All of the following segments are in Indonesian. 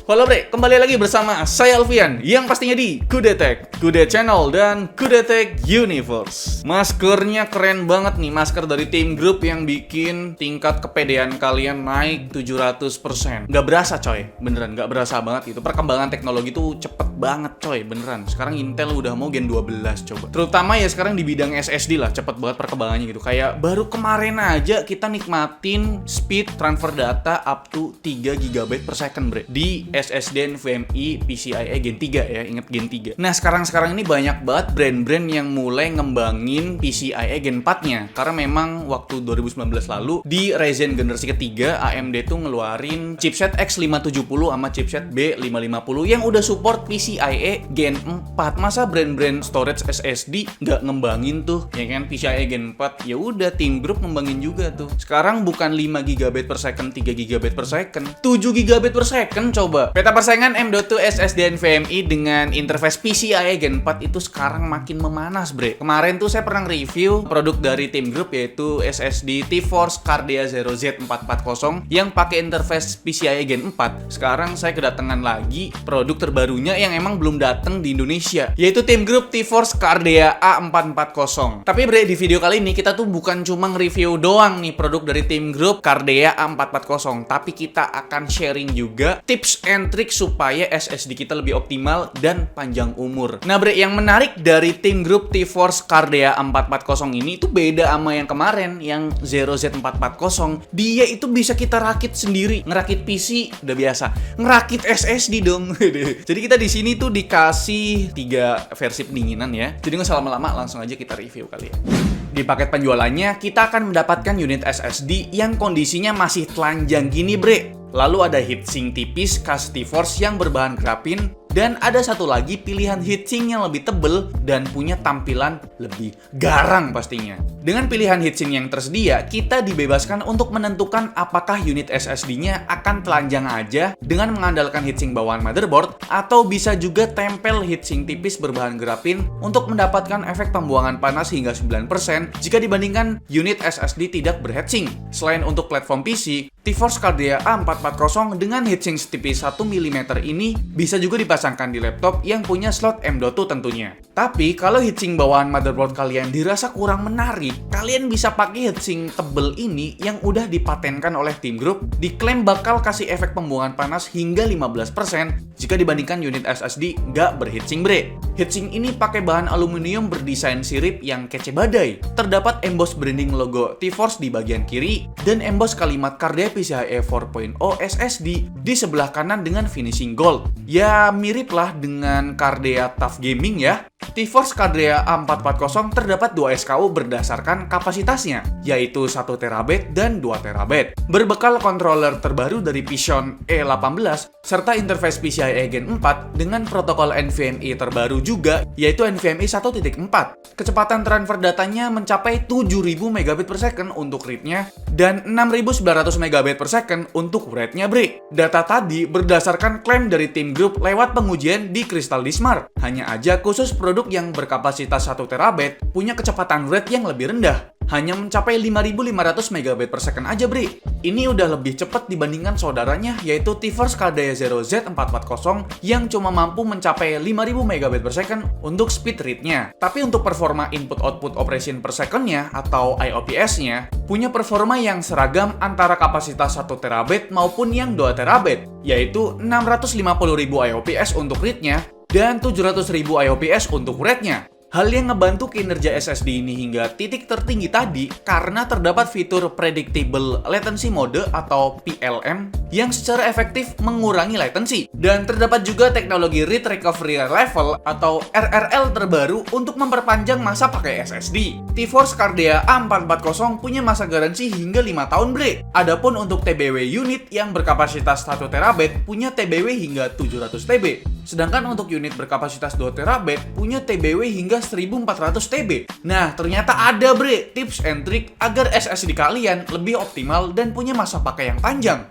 Halo bre, kembali lagi bersama saya Alfian yang pastinya di Kudetek, Kudet Channel dan Kudetek Universe. Maskernya keren banget nih, masker dari Team Group yang bikin tingkat kepedean kalian naik 700%. Nggak berasa coy, beneran nggak berasa banget itu. Perkembangan teknologi tuh cepet banget coy, beneran. Sekarang Intel udah mau Gen 12 coba. Terutama ya sekarang di bidang SSD lah, cepet banget perkembangannya gitu. Kayak baru kemarin aja kita nikmatin speed transfer data up to 3 GB per second bre di SSD NVMe PCIe Gen 3 ya, inget Gen 3. Nah sekarang ini banyak banget brand-brand yang mulai ngembangin PCIe Gen 4-nya. Karena memang waktu 2019 lalu di Ryzen generasi ketiga AMD tuh ngeluarin chipset X570 sama chipset B550 yang udah support PCIe Gen 4. Masa brand-brand storage SSD nggak ngembangin tuh, ya kan? PCIe Gen 4 ya udah Team Group ngembangin juga tuh. Sekarang bukan 5 GB per second, 3 GB per second, 7 GB per second coba. Peta persaingan M.2 SSD NVMe dengan interface PCIe Gen 4 itu sekarang makin memanas bre. Kemarin tuh saya pernah review produk dari Team Group yaitu SSD T-Force Cardea Zero Z440 yang pakai interface PCIe Gen 4. Sekarang saya kedatangan lagi produk terbarunya yang emang belum datang di Indonesia, yaitu Team Group T-Force Cardea A440. Tapi bre, di video kali ini kita tuh bukan cuma nge-review doang nih produk dari Team Group Cardea A440, tapi kita akan sharing juga tips and trick supaya SSD kita lebih optimal dan panjang umur. Nah bre, yang menarik dari Team Group T-Force Cardea A440 ini itu beda sama yang kemarin, yang Zero Z440. Dia itu bisa kita rakit sendiri. Ngerakit PC udah biasa, ngerakit SSD dong. Jadi kita di sini tuh dikasih 3 versi pendinginan ya. Jadi nggak usah lama-lama, langsung aja kita review kali ya. Di paket penjualannya, kita akan mendapatkan unit SSD yang kondisinya masih telanjang gini bre. Lalu ada heatsink tipis khas T-Force yang berbahan grafin. Dan ada satu lagi pilihan heatsink yang lebih tebel dan punya tampilan lebih garang pastinya. Dengan pilihan heatsink yang tersedia, kita dibebaskan untuk menentukan apakah unit SSD-nya akan telanjang aja dengan mengandalkan heatsink bawaan motherboard, atau bisa juga tempel heatsink tipis berbahan grafin untuk mendapatkan efek pembuangan panas hingga 9% jika dibandingkan unit SSD tidak berheatsink. Selain untuk platform PC, T-Force Cardea A440 dengan heatsink setipis 1 mm ini bisa juga dipasangkan di laptop yang punya slot M.2 tentunya. Tapi kalau heatsink bawaan motherboard kalian dirasa kurang menarik, kalian bisa pakai heatsink tebel ini yang udah dipatenkan oleh Team Group, diklaim bakal kasih efek pembuangan panas hingga 15% jika dibandingkan unit SSD nggak berheatsink bre. Heatsink ini pakai bahan aluminium berdesain sirip yang kece badai. Terdapat emboss branding logo T-Force di bagian kiri dan emboss kalimat Cardea PCIe 4.0 SSD di sebelah kanan dengan finishing gold. Ya mirip lah dengan Cardea TUF Gaming ya. T-Force Cardea A440 terdapat 2 SKU berdasarkan kapasitasnya, yaitu 1 TB dan 2 TB. Berbekal controller terbaru dari Psion E18 serta interface PCIe Gen 4 dengan protokol NVMe terbaru juga, yaitu NVMe 1.4. Kecepatan transfer datanya mencapai 7000 Mbps per second untuk read-nya dan 6900 Mbps per second untuk write-nya bre. Data tadi berdasarkan klaim dari Team Group lewat pengujian di Crystal Dismar. Hanya aja khusus produk yang berkapasitas 1 TB punya kecepatan read yang lebih rendah, hanya mencapai 5500 Mbps per second aja bre. Ini udah lebih cepat dibandingkan saudaranya yaitu T-Force Cardea Zero Z440 yang cuma mampu mencapai 5000 Mbps per second untuk speed read-nya. Tapi untuk performa input-output operation per second-nya atau IOPS-nya punya performa yang seragam antara kapasitas 1 TB maupun yang 2 TB, yaitu 650.000 IOPS untuk read-nya dan 700.000 IOPS untuk write-nya. Hal yang ngebantu kinerja SSD ini hingga titik tertinggi tadi karena terdapat fitur Predictable Latency Mode atau PLM yang secara efektif mengurangi latency. Dan terdapat juga teknologi Read Recovery Level atau RRL terbaru untuk memperpanjang masa pakai SSD. T-Force Cardea A440 punya masa garansi hingga 5 tahun bre. Adapun untuk TBW unit yang berkapasitas 1 TB punya TBW hingga 700 TB. Sedangkan untuk unit berkapasitas 2 TB punya TBW hingga 1400 TB. Nah, ternyata ada bre tips and trick agar SSD kalian lebih optimal dan punya masa pakai yang panjang.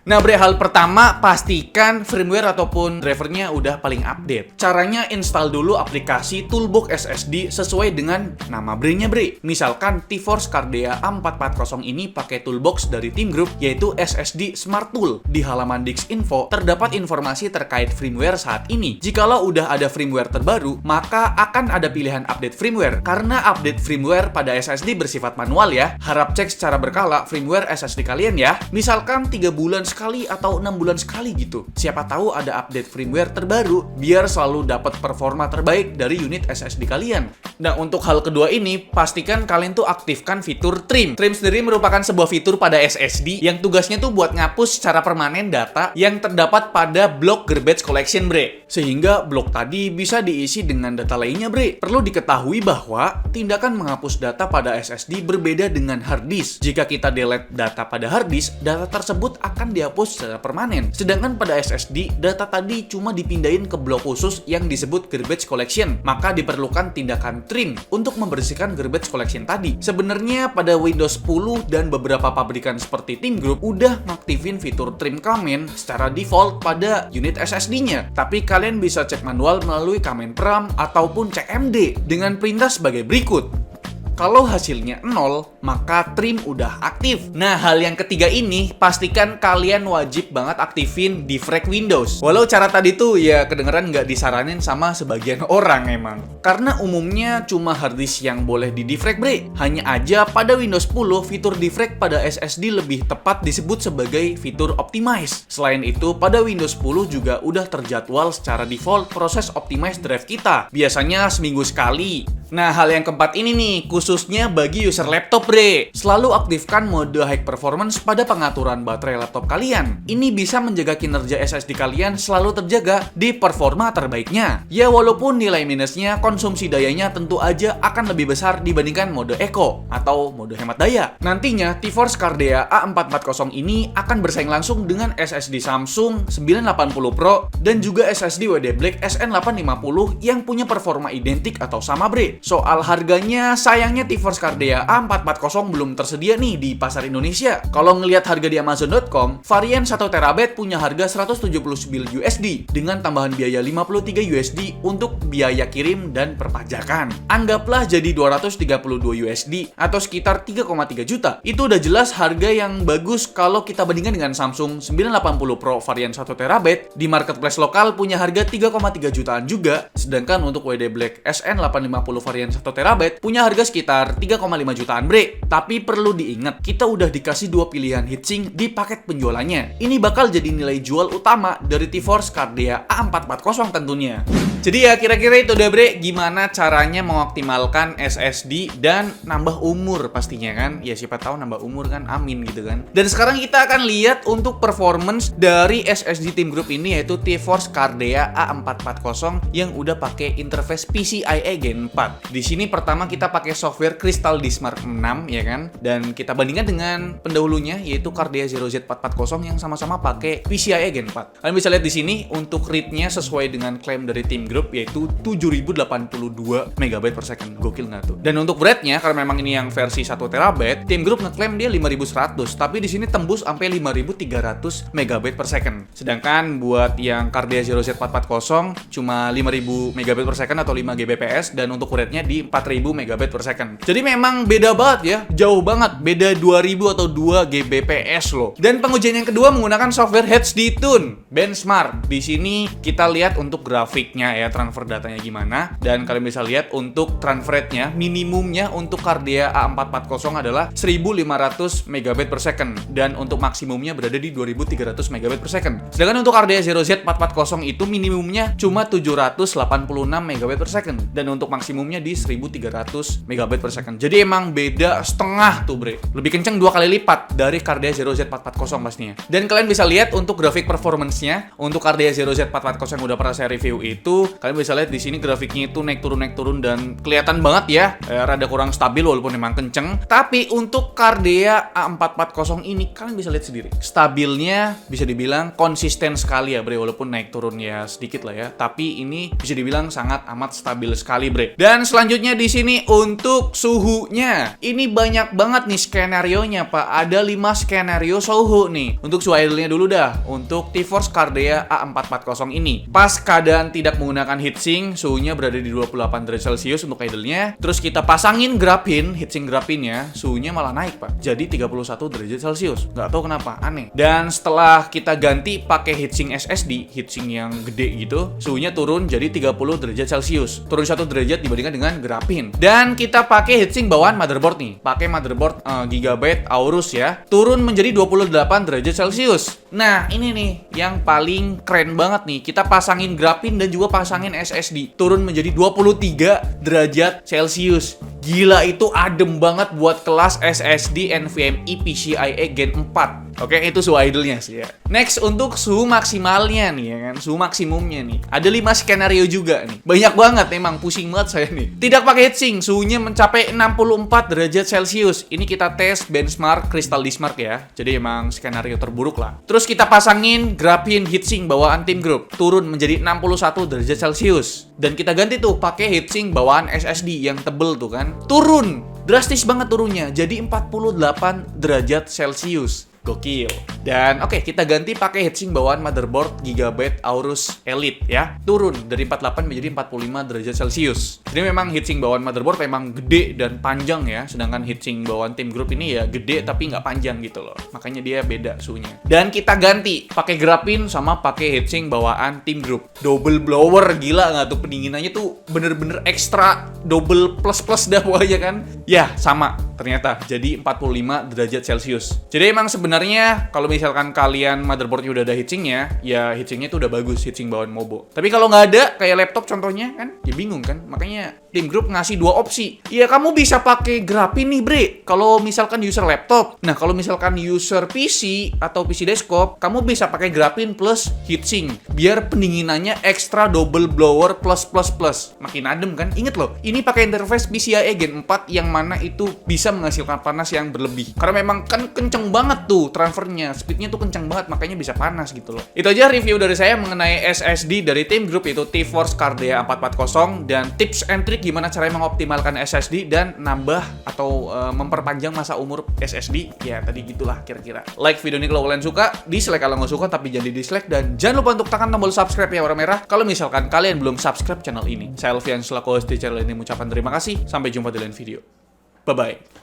Nah bre, hal pertama pastikan firmware ataupun drivernya udah paling update. Caranya install dulu aplikasi Toolbox SSD sesuai dengan nama bre-nya bre. Misalkan T-Force Cardea A440 ini pakai toolbox dari Team Group yaitu SSD Smart Tool. Di halaman Disk Info terdapat informasi terkait firmware saat ini. Jikalau udah ada firmware terbaru, maka akan ada pilihan update firmware. Karena update firmware pada SSD bersifat manual ya, harap cek secara berkala firmware SSD kalian ya. Misalkan 3 bulan sekali atau 6 bulan sekali gitu. Siapa tahu ada update firmware terbaru biar selalu dapat performa terbaik dari unit SSD kalian. Nah, untuk hal kedua ini, pastikan kalian tuh aktifkan fitur trim. Trim sendiri merupakan sebuah fitur pada SSD yang tugasnya tuh buat ngapus secara permanen data yang terdapat pada blok garbage collection, bre. Sehingga blok tadi bisa diisi dengan data lainnya, bre. Perlu diketahui bahwa tindakan menghapus data pada SSD berbeda dengan hard disk. Jika kita delete data pada hard disk, data tersebut akan dihapus secara permanen. Sedangkan pada SSD, data tadi cuma dipindahin ke blok khusus yang disebut garbage collection. Maka diperlukan tindakan trim untuk membersihkan garbage collection tadi. Sebenarnya pada Windows 10 dan beberapa pabrikan seperti Team Group udah ngaktifin fitur trim command secara default pada unit SSD-nya. Tapi kalian bisa cek manual melalui command prompt ataupun CMD dengan perintah sebagai berikut. Kalau hasilnya 0, maka trim udah aktif. Nah, hal yang ketiga ini, pastikan kalian wajib banget aktifin defrag Windows. Walau cara tadi tuh ya kedengeran nggak disaranin sama sebagian orang emang. Karena umumnya cuma harddisk yang boleh di defrag, bre. Hanya aja pada Windows 10, fitur defrag pada SSD lebih tepat disebut sebagai fitur optimize. Selain itu, pada Windows 10 juga udah terjadwal secara default proses optimize drive kita. Biasanya seminggu sekali. Nah, hal yang keempat ini nih, khususnya bagi user laptop, bre. Selalu aktifkan mode high performance pada pengaturan baterai laptop kalian. Ini bisa menjaga kinerja SSD kalian selalu terjaga di performa terbaiknya. Ya, walaupun nilai minusnya, konsumsi dayanya tentu aja akan lebih besar dibandingkan mode Eco atau mode hemat daya. Nantinya, T-Force Cardea A440 ini akan bersaing langsung dengan SSD Samsung 980 Pro dan juga SSD WD Black SN850 yang punya performa identik atau sama, bre. Soal harganya, sayangnya T-Force Cardea A440 belum tersedia nih di pasar Indonesia. Kalau ngelihat harga di Amazon.com, varian 1TB punya harga 179 USD dengan tambahan biaya 53 USD untuk biaya kirim dan perpajakan. Anggaplah jadi 232 USD atau sekitar 3,3 juta. Itu udah jelas harga yang bagus kalau kita bandingkan dengan Samsung 980 Pro varian 1TB di marketplace lokal punya harga 3,3 jutaan juga. Sedangkan untuk WD Black SN850 varian 1TB punya harga sekitar 3,5 jutaan, bre. Tapi perlu diingat, kita udah dikasih dua pilihan heatsink di paket penjualannya. Ini bakal jadi nilai jual utama dari T-Force Cardea A440 tentunya. Jadi ya kira-kira itu deh, bre, gimana caranya mengoptimalkan SSD dan nambah umur pastinya kan. Ya siapa tahu nambah umur kan, amin gitu kan. Dan sekarang kita akan lihat untuk performance dari SSD Team Group ini yaitu T-Force Cardea A440 yang udah pakai interface PCIe Gen 4. Di sini pertama kita pakai software Crystal Disk Mark 6 ya kan, dan kita bandingkan dengan pendahulunya yaitu Cardea Zero Z440 yang sama-sama pakai PCIe Gen 4. Kalian bisa lihat di sini untuk read-nya sesuai dengan klaim dari Team Group yaitu 7082 MB per second. Gokil nggak tuh? Dan untuk beratnya, karena memang ini yang versi 1 TB, Team Group ngeklaim dia 5100, tapi di sini tembus sampai 5300 MB per second. Sedangkan buat yang Cardea Zero Z440 cuma 5000 MB per second atau 5 Gbps, dan untuk rate-nya di 4000 MB per second. Jadi memang beda banget ya, jauh banget, beda 2000 atau 2 Gbps loh. Dan pengujian yang kedua menggunakan software HD Tune Benchmark. Di sini kita lihat untuk grafiknya ya, transfer datanya gimana, dan kalian bisa lihat untuk transfer rate-nya minimumnya untuk Cardea A440 adalah 1500 MB per second dan untuk maksimumnya berada di 2300 MB per second. Sedangkan untuk Cardea Zero Z440 itu minimumnya cuma 786 MB per second dan untuk maksimumnya di 1300 MB per second. Jadi emang beda setengah tuh, bre. Lebih kenceng 2 kali lipat dari Cardea Zero Z440 pastinya. Dan kalian bisa lihat untuk grafik performance-nya untuk Cardea Zero Z440 yang udah pernah saya review itu Kalian bisa lihat di sini grafiknya itu naik turun dan kelihatan banget ya, rada kurang stabil walaupun memang kenceng. Tapi untuk Cardea A440 ini kalian bisa lihat sendiri, stabilnya bisa dibilang konsisten sekali ya bre, walaupun naik turun ya sedikit lah ya, tapi ini bisa dibilang sangat amat stabil sekali bre. Dan selanjutnya di sini untuk suhunya, ini banyak banget nih skenario-nya pak, ada 5 skenario suhu nih. Untuk suhu idle-nya dulu dah, untuk T-Force Cardea A440 ini pas keadaan tidak menggunakan heatsink, suhunya berada di 28 derajat Celcius untuk idle-nya. Terus kita pasangin grapin, heatsink grapinnya, suhunya malah naik pak, jadi 31 derajat Celcius. Nggak tahu kenapa, aneh. Dan setelah kita ganti pakai heatsink SSD, heatsink yang gede gitu, suhunya turun jadi 30 derajat Celcius, turun 1 derajat dibandingkan dengan grapin. Dan kita pakai heatsink bawaan motherboard nih, pakai motherboard Gigabyte Aorus ya, turun menjadi 28 derajat Celcius. Nah ini nih yang paling keren banget nih, kita pasangin grapin dan juga pasangin SSD, turun menjadi 23 derajat Celcius. Gila, itu adem banget buat kelas SSD NVMe PCIe Gen 4. Oke, itu suhu idle-nya sih ya. Next, untuk suhu maksimalnya nih ya kan, suhu maksimumnya nih. Ada 5 skenario juga nih. Banyak banget emang, pusing banget saya nih. Tidak pakai heatsink, suhunya mencapai 64 derajat Celcius. Ini kita tes benchmark Crystal Diskmark ya. Jadi emang skenario terburuk lah. Terus kita pasangin grapin heatsink bawaan Team Group, turun menjadi 61 derajat Celcius. Dan kita ganti tuh pakai heatsink bawaan SSD yang tebel tuh kan. Turun, drastis banget turunnya, jadi 48 derajat Celcius. Gokil. Dan oke, kita ganti pakai heatsink bawaan motherboard Gigabyte Aorus Elite ya. Turun dari 48 menjadi 45 derajat Celcius. Jadi memang heatsink bawaan motherboard memang gede dan panjang ya. Sedangkan heatsink bawaan Team Group ini ya gede tapi nggak panjang gitu loh. Makanya dia beda suhunya. Dan kita ganti pakai grapin sama pakai heatsink bawaan Team Group. Double blower, gila nggak tuh pendinginannya tuh bener-bener ekstra double plus dah pokoknya kan. Ya sama ternyata jadi 45 derajat Celcius. Jadi emang sebenarnya kalau misalkan kalian motherboardnya udah ada heatsinknya, ya heatsinknya itu udah bagus, heatsink bawaan Mobo. Tapi kalau nggak ada, kayak laptop contohnya kan, ya bingung kan. Makanya Team Group ngasih 2 opsi. Ya kamu bisa pakai grapin nih bre, kalau misalkan user laptop. Nah kalau misalkan user PC atau PC desktop, kamu bisa pakai grapin plus heatsink, biar pendinginannya ekstra double blower plus. Makin adem kan. Ingat loh, ini pakai interface PCIe Gen 4 yang mana itu bisa menghasilkan panas yang berlebih. Karena memang kan kenceng banget tuh transfernya, speednya tuh kenceng banget, makanya bisa panas gitu loh. Itu aja review dari saya mengenai SSD dari Team Group, yaitu T-Force Cardea A440, dan tips and trick gimana cara mengoptimalkan SSD dan nambah atau memperpanjang masa umur SSD. Ya tadi gitulah kira-kira. Like video ini kalau kalian suka, dislike kalau nggak suka tapi jangan di dislike, dan jangan lupa untuk tekan tombol subscribe ya warna merah kalau misalkan kalian belum subscribe channel ini. Saya Alfian selaku host di channel ini mengucapkan terima kasih. Sampai jumpa di lain video. Bye-bye.